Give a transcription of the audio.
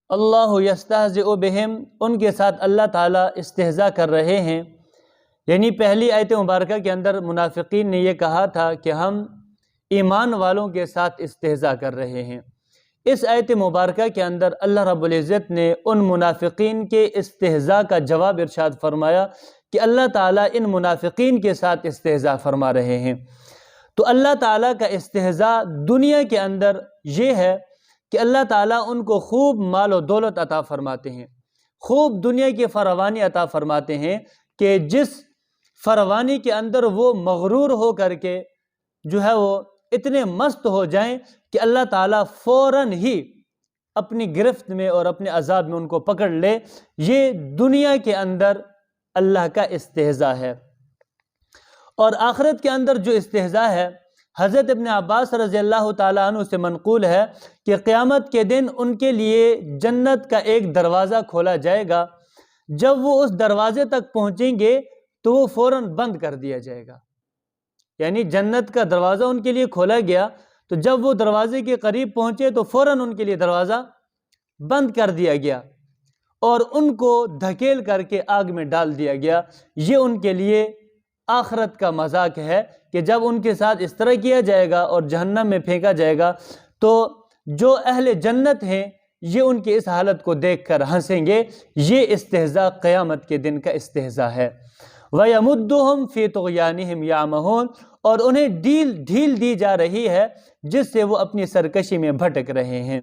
اللہ یستہزئ بہم، ان کے ساتھ اللہ تعالیٰ استہزاء کر رہے ہیں۔ یعنی پہلی آیت مبارکہ کے اندر منافقین نے یہ کہا تھا کہ ہم ایمان والوں کے ساتھ استہزاء کر رہے ہیں۔ اس آیت مبارکہ کے اندر اللہ رب العزت نے ان منافقین کے استہزاء کا جواب ارشاد فرمایا کہ اللہ تعالیٰ ان منافقین کے ساتھ استہزاء فرما رہے ہیں۔ تو اللہ تعالیٰ کا استہزاء دنیا کے اندر یہ ہے کہ اللہ تعالیٰ ان کو خوب مال و دولت عطا فرماتے ہیں، خوب دنیا کی فراوانی عطا فرماتے ہیں کہ جس فراوانی کے اندر وہ مغرور ہو کر کے جو ہے وہ اتنے مست ہو جائیں کہ اللہ تعالیٰ فوراً ہی اپنی گرفت میں اور اپنے عذاب میں ان کو پکڑ لے۔ یہ دنیا کے اندر اللہ کا استہزاء ہے۔ اور آخرت کے اندر جو استہزاء ہے، حضرت ابن عباس رضی اللہ تعالیٰ عنہ سے منقول ہے کہ قیامت کے دن ان کے لیے جنت کا ایک دروازہ کھولا جائے گا، جب وہ اس دروازے تک پہنچیں گے تو وہ فوراً بند کر دیا جائے گا۔ یعنی جنت کا دروازہ ان کے لیے کھولا گیا تو جب وہ دروازے کے قریب پہنچے تو فوراً ان کے لیے دروازہ بند کر دیا گیا اور ان کو دھکیل کر کے آگ میں ڈال دیا گیا۔ یہ ان کے لیے آخرت کا مذاق ہے کہ جب ان کے ساتھ اس طرح کیا جائے گا اور جہنم میں پھینکا جائے گا تو جو اہل جنت ہیں یہ ان کی اس حالت کو دیکھ کر ہنسیں گے۔ یہ استہزاء قیامت کے دن کا استہزاء ہے۔ وَيَمُدُّهُمْ فِي طُغْيَانِهِمْ يَعْمَهُونَ، اور انہیں ڈھیل دی جا رہی ہے جس سے وہ اپنی سرکشی میں بھٹک رہے ہیں۔